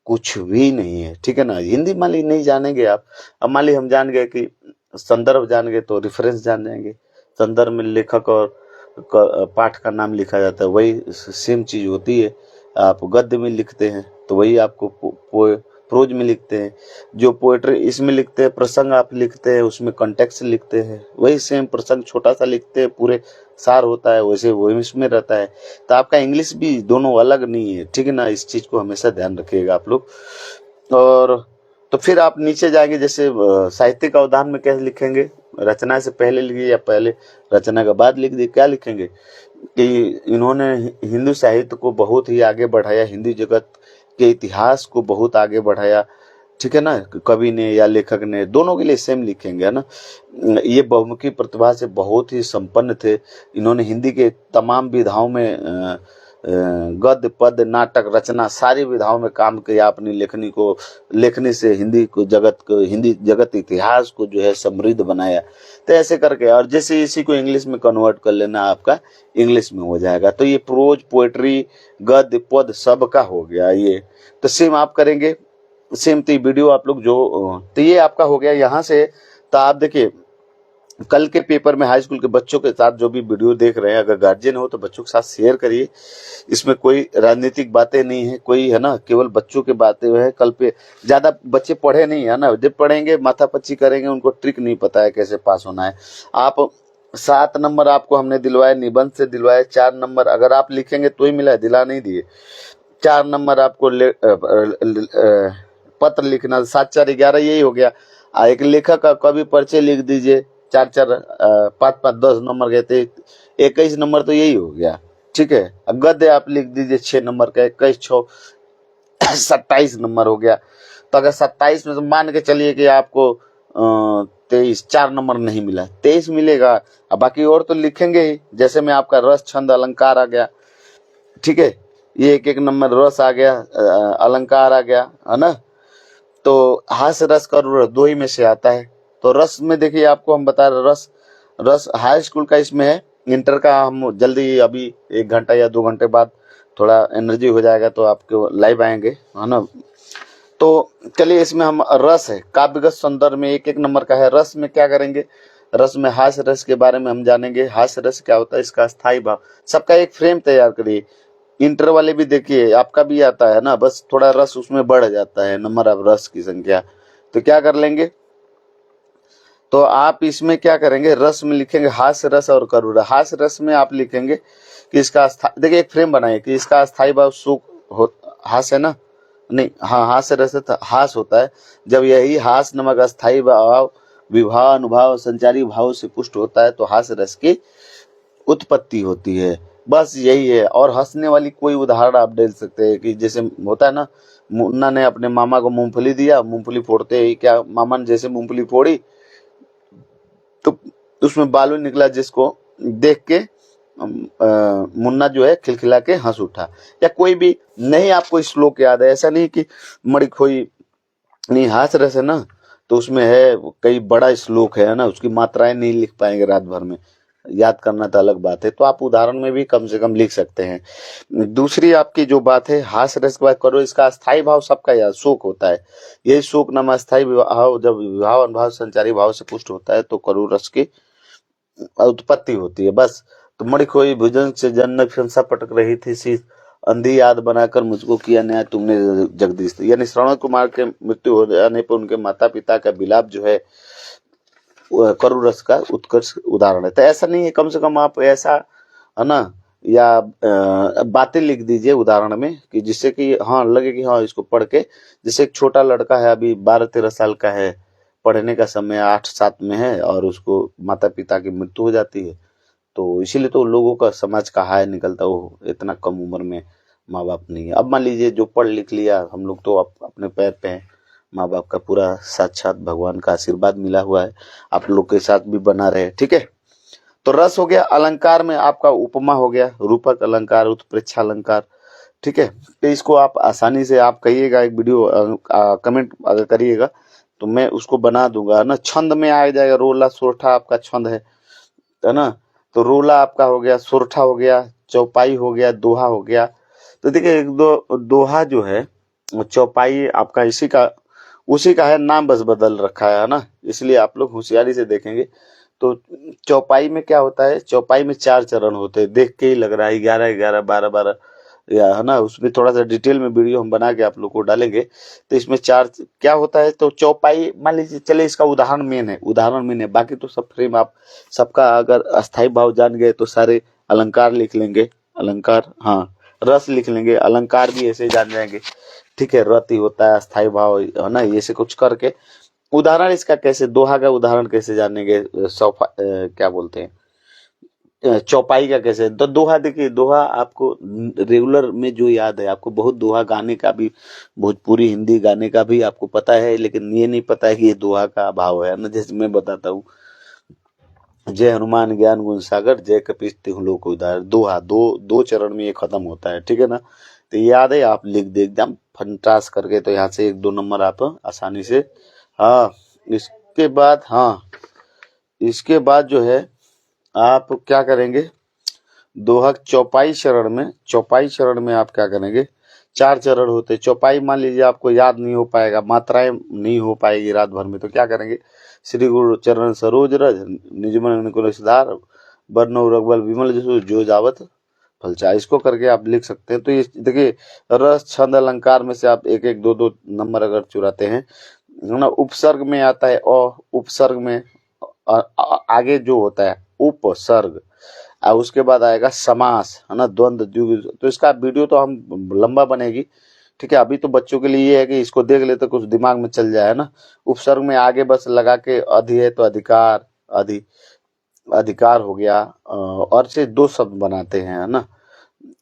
कुछ भी नहीं है, ठीक है ना। हिंदी मान ली नहीं जानेंगे आप, अब मान ली हम जान गए कि संदर्भ जान गए तो रेफरेंस जान जाएंगे। संदर्भ में लेखक और पाठ का नाम लिखा जाता है, वही सेम चीज होती है। आप गद्य में लिखते हैं तो वही आपको प्रोज में लिखते हैं, जो पोएट्री इसमें लिखते हैं, प्रसंग आप लिखते हैं उसमें कॉन्टेक्स्ट लिखते हैं, वही सेम प्रसंग छोटा सा लिखते हैं, पूरे सार होता है वैसे वही इसमें रहता है। तो आपका इंग्लिश भी दोनों अलग नहीं है, ठीक है ना। इस चीज को हमेशा ध्यान रखिएगा आप लोग। और तो फिर आप नीचे जाएंगे, जैसे साहित्यिक अवधान में कैसे लिखेंगे, रचना से पहले लिखिए या पहले रचना के बाद लिख दिए, क्या लिखेंगे कि इन्होंने हिंदू साहित्य को बहुत ही आगे बढ़ाया, हिंदी जगत के इतिहास को बहुत आगे बढ़ाया, ठीक है ना। कवि ने या लेखक ने, दोनों के लिए सेम लिखेंगे, है ना। ये बहुमुखी प्रतिभा से बहुत ही संपन्न थे, इन्होंने हिंदी के तमाम विधाओं में गद्य पद नाटक रचना सारी विधाओं में काम किया, अपनी लेखनी से हिंदी जगत इतिहास को जो है समृद्ध बनाया। तो ऐसे करके, और जैसे इसी को इंग्लिश में कन्वर्ट कर लेना, आपका इंग्लिश में हो जाएगा। तो ये प्रोज पोएट्री गद्य पद सबका हो गया ये। तो सेम आप करेंगे, सेम तो वीडियो आप लोग जो, तो ये आपका हो गया यहाँ से। तो आप देखिए कल के पेपर में हाई स्कूल के बच्चों के साथ जो भी वीडियो देख रहे हैं, अगर गार्जियन हो तो बच्चों के साथ शेयर करिए। इसमें कोई राजनीतिक बातें नहीं है, कोई, है ना, केवल बच्चों की बातें है। कल पे ज्यादा बच्चे पढ़े नहीं है ना, जब पढ़ेंगे माथापच्ची करेंगे, उनको ट्रिक नहीं पता है कैसे पास होना है। आप 7 नंबर आपको हमने दिलवाए, निबंध से दिलवाए 4 नंबर, अगर आप लिखेंगे तो ही मिला है, दिला नहीं दिए। 4 नंबर आपको पत्र लिखना, 7 4 11 यही हो गया। एक लेखक का कवि परिचय लिख दीजिए, 4 4 5 5 10 नंबर गए थे, 21 नंबर तो यही हो गया, ठीक है। गद्य आप लिख दीजिए 6 नंबर का, 21 6 27 नंबर हो गया। तो अगर 27 में से मान के चलिए कि आपको 23, 4 नंबर नहीं मिला, 23 मिलेगा। अब बाकी और तो लिखेंगे ही, जैसे में आपका रस छंद अलंकार आ गया, ठीक है, ये एक एक नंबर रस आ गया, अलंकार आ गया, है ना। तो हास्य रस करुण दो ही में से आता है। तो रस में देखिए आपको हम बता रहे, रस रस हाई स्कूल का इसमें है, इंटर का हम जल्दी अभी 1 घंटा या 2 घंटे बाद थोड़ा एनर्जी हो जाएगा तो आपके लाइव आएंगे, है ना। तो चलिए, इसमें हम रस है, काव्यगत सौंदर्य में एक एक नंबर का है। रस में क्या करेंगे, रस में हास्य रस के बारे में हम जानेंगे। हास्य रस क्या होता है, इसका स्थायी भाव, सबका एक फ्रेम तैयार करिए। इंटर वाले भी देखिए, आपका भी आता है ना, बस थोड़ा रस उसमें बढ़ जाता है, नंबर ऑफ रस की संख्या। तो क्या कर लेंगे, तो आप इसमें क्या करेंगे, रस में लिखेंगे हास्य रस और करुणा। हास्य रस में आप लिखेंगे कि इसका देखिए एक फ्रेम बनाइए कि इसका स्थायी भाव सुख हो, हास्य है ना, नहीं, हाँ, हास्य रस हास होता है जब यही हास नमक अस्थायी भाव विभाव अनुभाव संचारी भाव से पुष्ट होता है तो हास्य रस की उत्पत्ति होती है। बस यही है। और हंसने वाली कोई उदाहरण आप दे सकते हैं कि जैसे होता है ना, मुन्ना ने अपने मामा को मूंगफली दिया, मूंगफली फोड़ते ही क्या मामा ने जैसे मूंगफली फोड़ी तो उसमें बालू निकला, जिसको देख के मुन्ना जो है खिलखिला के हंस उठा। या कोई भी नहीं आपको श्लोक याद है, ऐसा नहीं कि मड़ी खोई नहीं, हास रस है ना, तो उसमें है कई बड़ा श्लोक है ना, उसकी मात्राएं नहीं लिख पाएंगे रात भर में, याद करना तो अलग बात है। तो आप उदाहरण में भी कम से कम लिख सकते हैं। दूसरी आपकी जो बात है, हास रस के बाद करो, इसका स्थायी भाव सबका याद शोक होता है। यही शोक नाम स्थायी भाव जब विभाव अनुभाव संचारी भाव से पुष्ट होता है तो करो रस की उत्पत्ति होती है। बस, तो मणि खोई भुजंग से जन्नत शंसा पटक रही थी शीश, अंधी याद बनाकर मुझको किया न्याय तुमने जगदीश। यानी श्रवण कुमार के मृत्यु हो जाने पर उनके माता पिता का विलाप जो है करुण रस का उत्कर्ष उदाहरण है। तो ऐसा नहीं है, कम से कम आप ऐसा, है ना, या बातें लिख दीजिए उदाहरण में कि जिससे कि हाँ लगे कि हाँ इसको पढ़ के, जैसे एक छोटा लड़का है अभी 12-13 साल का है, पढ़ने का समय 8-7 में है और उसको माता पिता की मृत्यु हो जाती है, तो इसीलिए तो लोगों का समाज का हाय निकलता है, वो इतना कम उम्र में माँ बाप नहीं है। अब मान लीजिए जो पढ़ लिख लिया, हम लोग तो अपने पैर पे हैं, माँ बाप का पूरा साक्षात भगवान का आशीर्वाद मिला हुआ है, आप लोग के साथ भी बना रहे, ठीक है। तो रस हो गया। अलंकार में आपका उपमा हो गया, रूपक अलंकार, उत्प्रेक्षा अलंकार, ठीक है। तो इसको आप आसानी से आप कहिएगा, एक वीडियो कमेंट अगर करिएगा तो मैं उसको बना दूंगा ना। छंद में आ जाएगा, रोला सोरठा आपका छंद है ना। तो रोला आपका हो गया, सोरठा हो गया, चौपाई हो गया, दोहा हो गया। तो देखिए एक दो दोहा जो है, चौपाई आपका उसी का है, नाम बस बदल रखा है ना, इसलिए आप लोग होशियारी से देखेंगे। तो चौपाई में क्या होता है, चौपाई में 4 चरण होते हैं, देख के ही लग रहा है 11-11, 12-12, या है ना, उसमें थोड़ा सा डिटेल में वीडियो हम बना के आप लोग को डालेंगे। तो इसमें 4 क्या होता है, तो चौपाई मान लीजिए, चले इसका उदाहरण मेन है, बाकी तो सब फ्रेम आप सबका अगर अस्थाई भाव जान गए तो सारे अलंकार लिख लेंगे, अलंकार, हाँ, रस लिख लेंगे, अलंकार भी ऐसे जान जाएंगे, ठीक है। रति होता है अस्थाई भाव, है ना, ये से कुछ करके उदाहरण इसका कैसे, दोहा का उदाहरण कैसे जानेंगे, क्या बोलते हैं, चौपाई का कैसे। तो दोहा देखिए, दोहा आपको रेगुलर में जो याद है, आपको बहुत दोहा गाने का भी, भोजपुरी हिंदी गाने का भी आपको पता है, लेकिन ये नहीं पता है कि ये दोहा का भाव है ना। जैसे मैं बताता हूँ, जय हनुमान ज्ञान गुण सागर, जय कपीस तिहु लोक उद्धार, दोहा दो चरण में ये खत्म होता है, ठीक है ना। तो याद है, आप लिख दे एकदम फंटास करके, तो यहाँ से 1-2 नंबर आप आसानी से, हाँ। इसके बाद जो है आप क्या करेंगे, दोहा चौपाई चरण में आप क्या करेंगे, 4 चरण होते। चौपाई मान लीजिए आपको याद नहीं हो पाएगा, मात्राएं नहीं हो पाएगी रात भर में, तो क्या करेंगे, श्री गुरु चरण सरोज रज, निज मन को सुधार, बरनौ रघुबल विमल जसु, जो जावत फलचार, इसको करके आप लिख सकते हैं। तो ये देखिए, रस छंद अलंकार में से आप 1-1, 2-2 नंबर अगर चुराते हैं ना। उपसर्ग में आता है, और उपसर्ग में आगे जो होता है उपसर्ग, और उसके बाद आएगा समास, है ना, द्वंद्व द्विगु। तो इसका वीडियो तो हम लंबा बनेगी, ठीक है। अभी तो बच्चों के लिए ये है कि इसको देख ले तो कुछ दिमाग में चल जाए ना। उपसर्ग में आगे बस लगा के अधि है तो अधिकार, अधिकार हो गया, और से 2 शब्द बनाते हैं, है ना,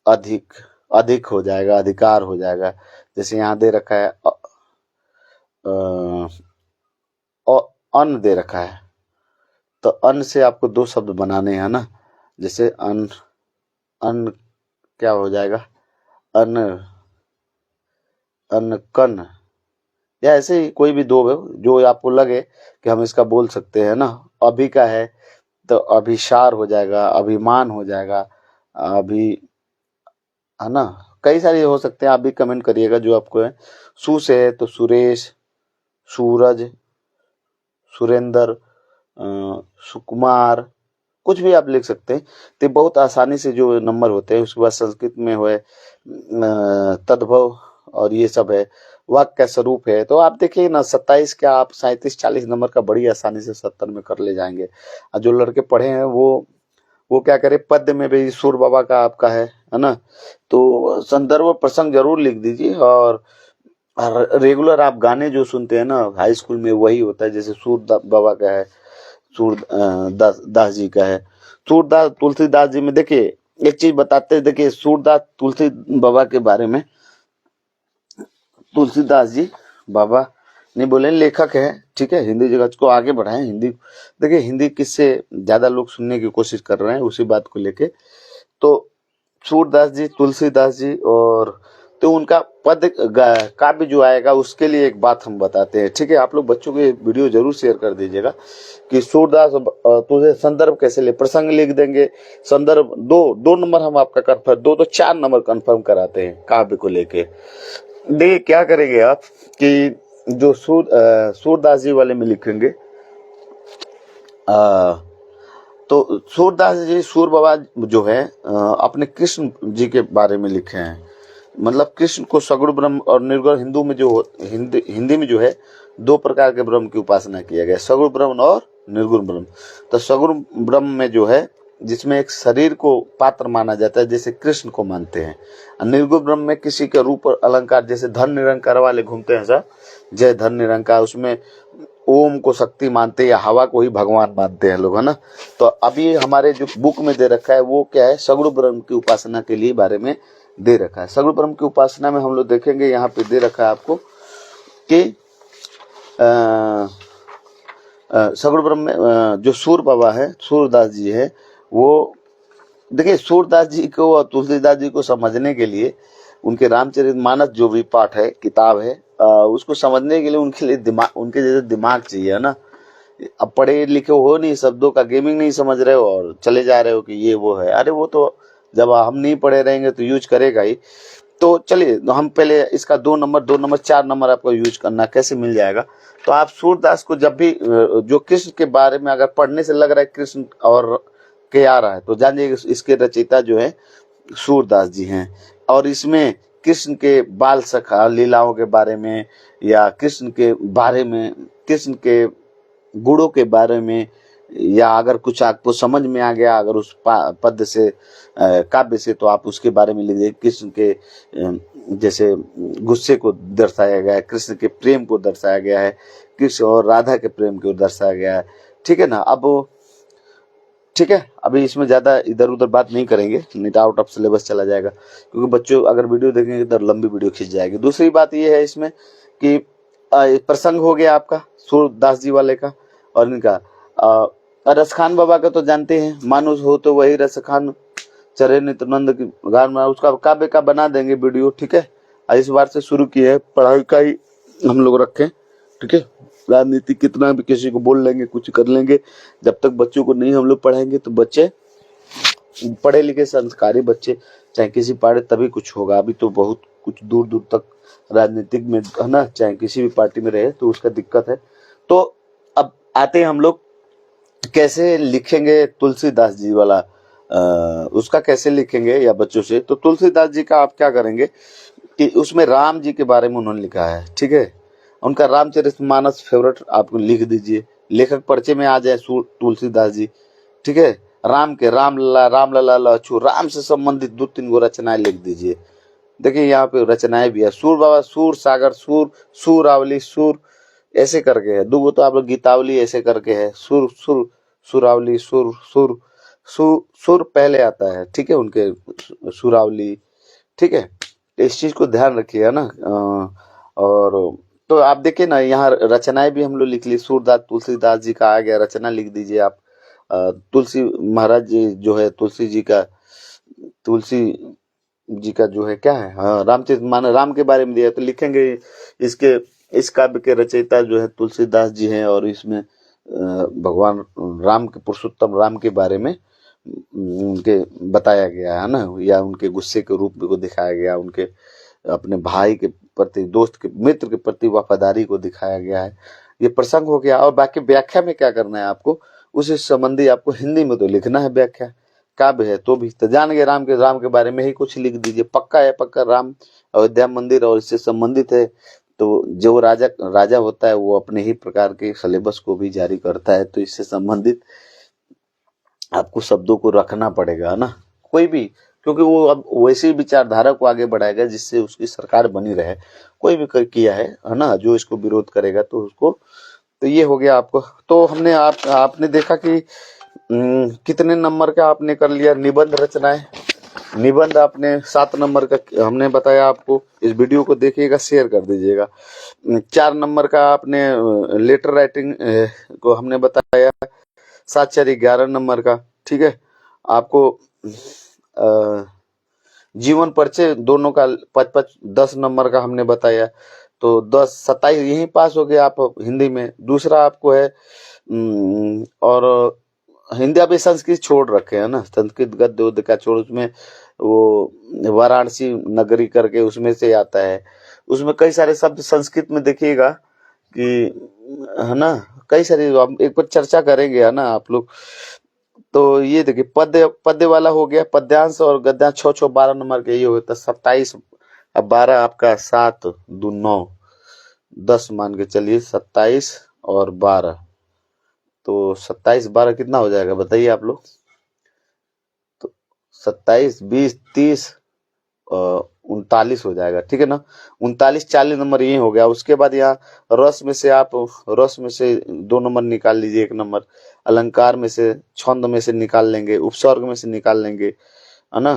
अधिक, अधिक हो जाएगा, अधिकार हो जाएगा। जैसे यहाँ दे रखा है अन्न दे रखा है, तो अन्न से आपको दो शब्द बनाने हैं ना, जैसे अन्न, अन्न क्या हो जाएगा, अन्न, अन्न कन्न, या ऐसे ही कोई भी दो जो आपको लगे कि हम इसका बोल सकते हैं ना। अभी का है तो अभिसार हो जाएगा, अभिमान हो जाएगा, अभी, है ना, कई सारे हो सकते हैं, आप भी कमेंट करिएगा जो आपको है। सु से है तो सुरेश, सूरज, सुरेंद्र, सुकुमार, कुछ भी आप लिख सकते हैं। तो बहुत आसानी से जो नंबर होते हैं, उसके बाद संस्कृत में है तद्भव, और ये सब है, वाक्य का स्वरूप है। तो आप देखिए ना, 27 क्या आप 37-40 नंबर का बड़ी आसानी से 70 में कर ले जाएंगे। और जो लड़के पढ़े हैं वो क्या करे, पद्य में भी सूर बाबा का आपका है ना। तो संदर्भ प्रसंग जरूर लिख दीजिए, और रेगुलर आप गाने जो सुनते हैं ना हाई स्कूल में, वही होता है। जैसे बाबा का है, दास जी का है, सूरदास तुलसीदास जी में देखिए एक चीज बताते हैं। देखिए सूरदास तुलसी बाबा के बारे में, तुलसीदास जी बाबा नहीं बोले, लेखक है, ठीक है, हिंदी जगत को आगे बढ़ाएं। हिंदी देखिए, हिंदी किससे ज्यादा लोग सुनने की कोशिश कर रहे हैं, उसी बात को लेके। तो सूरदास जी, तुलसीदास जी, और तो उनका पद काव्य जो आएगा उसके लिए एक बात हम बताते हैं, ठीक है। आप लोग बच्चों को ये वीडियो जरूर शेयर कर दीजिएगा कि सूरदास तुझे संदर्भ कैसे ले, प्रसंग लिख देंगे, संदर्भ दो नंबर हम आपका कंफर्म, 2 तो 4 नंबर कंफर्म कराते हैं काव्य को लेके। देखिए क्या करेंगे आप कि जो सूरदास जी वाले में लिखेंगे, तो सूरदास जी, सूर बाबा जो है अपने कृष्ण जी के बारे में लिखे हैं। मतलब कृष्ण को सगुण ब्रह्म और निर्गुण, हिंदू में जो हिंदी में जो है 2 प्रकार के ब्रह्म की उपासना किया गया, सगुण ब्रह्म और निर्गुण ब्रह्म। तो सगुण ब्रह्म में जो है, जिसमें एक शरीर को पात्र माना जाता है, जैसे कृष्ण को मानते हैं। निर्गुण ब्रह्म में किसी का रूप और अलंकार, जैसे धन निरंकार वाले घूमते हैं सर, जय धन निरंकार, उसमें ओम को शक्ति मानते हैं या हवा को ही भगवान मानते हैं लोग, है ना। तो अभी हमारे जो बुक में दे रखा है वो क्या है, सगुण ब्रह्म की उपासना के लिए बारे में दे रखा है। सगुण ब्रह्म की उपासना में हम लोग देखेंगे, यहाँ पे दे रखा है आपको कि सगुण ब्रह्म में जो सूर बाबा है, सूरदास जी है, वो देखिए सूरदास जी को और तुलसीदास जी को समझने के लिए उनके रामचरितमानस जो भी पाठ है, किताब है, उसको समझने के लिए उनके लिए दिमाग, उनके जैसे दिमाग चाहिए, है ना। अब पढ़े लिखे हो नहीं, शब्दों का गेमिंग नहीं समझ रहे हो और चले जा रहे हो कि ये वो है। अरे वो तो जब हम नहीं पढ़े रहेंगे तो यूज करेगा ही। तो चलिए हम पहले इसका 2 नंबर 4 नंबर आपको यूज करना कैसे मिल जाएगा। तो आप सूरदास को जब भी जो कृष्ण के बारे में अगर पढ़ने से लग रहा है कृष्ण और के आ रहा है, तो जानिए इसके रचयिता जो है सूरदास जी हैं। और इसमें कृष्ण के बाल सखा लीलाओं के बारे में, या कृष्ण के बारे में, कृष्ण के गुणों के बारे में, या अगर कुछ आपको समझ में आ गया अगर उस पद से, काव्य से, तो आप उसके बारे में लिख दीजिए। कृष्ण के जैसे गुस्से को दर्शाया गया है, कृष्ण के प्रेम को दर्शाया गया है, कृष्ण और राधा के प्रेम को दर्शाया गया है, ठीक है ना। अब ठीक है, अभी इसमें ज्यादा इधर उधर बात नहीं करेंगे, नहीं तो आउट ऑफ सिलेबस चला जाएगा, क्योंकि बच्चों अगर वीडियो देखेंगे तो लंबी वीडियो खींच जाएगी। दूसरी बात ये है इसमें कि प्रसंग हो गया आपका सूरदास जी वाले का, और इनका रसखान बाबा का तो जानते हैं, मानुष हो तो वही रसखान, चरे नित्यानंद की गान में, उसका काव्य का बना देंगे वीडियो, ठीक है। इस बार से शुरू की है, पढ़ाई का ही हम लोग रखें, ठीक है। राजनीति कितना भी किसी को बोल लेंगे, कुछ कर लेंगे, जब तक बच्चों को नहीं हम लोग पढ़ाएंगे तो बच्चे पढ़े लिखे संस्कारी बच्चे चाहे किसी पार्टी तभी कुछ होगा। अभी तो बहुत कुछ दूर दूर तक राजनीतिक में, है ना, चाहे किसी भी पार्टी में रहे तो उसका दिक्कत है। तो अब आते हैं हम लोग कैसे लिखेंगे तुलसीदास जी वाला, उसका कैसे लिखेंगे या बच्चों से। तो तुलसीदास जी का आप क्या करेंगे कि उसमें राम जी के बारे में उन्होंने लिखा है, ठीक है। उनका रामचरितमानस फेवरेट आप लिख दीजिए, लेखक परिचय में आ जाए तुलसीदास जी, ठीक है। राम के राम लला लच्छू, राम से संबंधित 2-3 गो रचनाएं लिख दीजिए। देखिए यहाँ पे रचनाएं भी है, सूर बाबा, सूर सागर, सूर सूरावली, सूर ऐसे करके है, 2 गो तो आप लोग गीतावली ऐसे करके है, सुर सुर सुरावली, सुर सुर सुर पहले आता है, ठीक है, उनके सुरावली, ठीक है। इस चीज को ध्यान रखिएगा ना। और तो आप देखिए ना, यहाँ रचनाएं भी हम लोग लिख ली। सूरदास तुलसीदास जी का आ गया, रचना लिख दीजिए आप। तुलसी महाराज जी जो है, तुलसी जी का जो है क्या है, हाँ, रामचरित मानस, राम के बारे में दिया तो लिखेंगे। इसके इस काव्य के रचयिता जो है तुलसीदास जी हैं, और इसमें भगवान राम के, पुरुषोत्तम राम के बारे में उनके बताया गया है ना, या उनके गुस्से के रूप को दिखाया गया, उनके अपने भाई के प्रति, दोस्त के, मित्र के प्रति वफादारी को दिखाया गया है। ये प्रसंग हो गया। और बाकी व्याख्या में क्या करना है आपको, उसी संबंधी आपको हिंदी में तो लिखना है व्याख्या। काव्य है तो भी तो जान गए, राम के बारे में ही कुछ लिख दीजिए। पक्का है, पक्का राम अयोध्या मंदिर और इससे संबंधित है, तो जो राजा होता है वो अपने ही प्रकार के सिलेबस को भी जारी करता है, तो इससे संबंधित आपको शब्दों को रखना पड़ेगा ना, कोई भी, क्योंकि वो अब वैसी विचारधारा को आगे बढ़ाएगा जिससे उसकी सरकार बनी रहे। कोई भी किया है ना, जो इसको विरोध करेगा तो उसको, तो ये हो गया आपको। तो हमने आपने देखा कि कितने नंबर का आपने कर लिया निबंध रचनाएं। निबंध आपने 7 नंबर का हमने बताया आपको। इस वीडियो को देखिएगा, शेयर कर दीजिएगा। 4 नंबर का आपने लेटर राइटिंग को हमने बताया। 7 4 11 नंबर का, ठीक है। आपको जीवन परिचय दोनों का 5-5 10 नंबर का हमने बताया। तो 10 27 यही पास हो गए आप हिंदी में। दूसरा आपको है और हिंदी अभी संस्कृत छोड़ रखे है ना, संस्कृत गद्य उद्य का छोड़, उसमें वो वाराणसी नगरी करके उसमें से आता है। उसमें कई सारे शब्द संस्कृत में देखिएगा कि, है ना, कई सारे हम एक बार चर्चा करेंगे, है ना आप लोग। तो ये देखिए, पद्य वाला हो गया, पद्यांश और गद्यांश 6 12 नंबर के, ये होता है 27। अब 12 आपका 7 2 9 10 मान के चलिए, 27 और 12, तो 27 12 कितना हो जाएगा बताइए आप लोग। तो 27 20 30 39 हो जाएगा, ठीक है ना। 39 40 नंबर ये हो गया। उसके बाद यहाँ रस में से 2 नंबर निकाल लीजिए, 1 नंबर। अलंकार में से, छंद में से निकाल लेंगे, उपसर्ग में से निकाल लेंगे, है ना।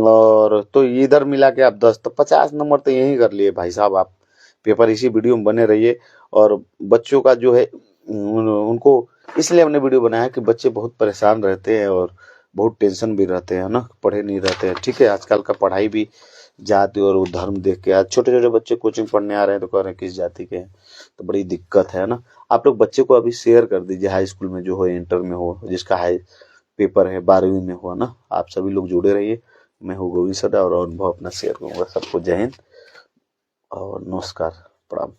और तो इधर मिला के आप 10, तो 50 नंबर तो यही कर लिए भाई साहब आप। पेपर इसी वीडियो में बने रहिए। और बच्चों का जो है उनको इसलिए हमने वीडियो बनाया कि बच्चे बहुत परेशान रहते हैं और बहुत टेंशन भी रहते हैं ना, पढ़े नहीं रहते हैं, ठीक है। आजकल का पढ़ाई भी जाति और धर्म देख के, आज छोटे छोटे बच्चे कोचिंग पढ़ने आ रहे हैं तो कह रहे हैं किस जाति के हैं, तो बड़ी दिक्कत है ना। आप लोग बच्चे को अभी शेयर कर दीजिए, हाई स्कूल में जो हो, इंटर में हो, जिसका हाई पेपर है 12वीं में हो ना। आप सभी लोग जुड़े रहिए। मैं हूँ गोविंद सदा और अनुभव अपना शेयर करूंगा। सबको जय हिंद और नमस्कार, प्रणाम।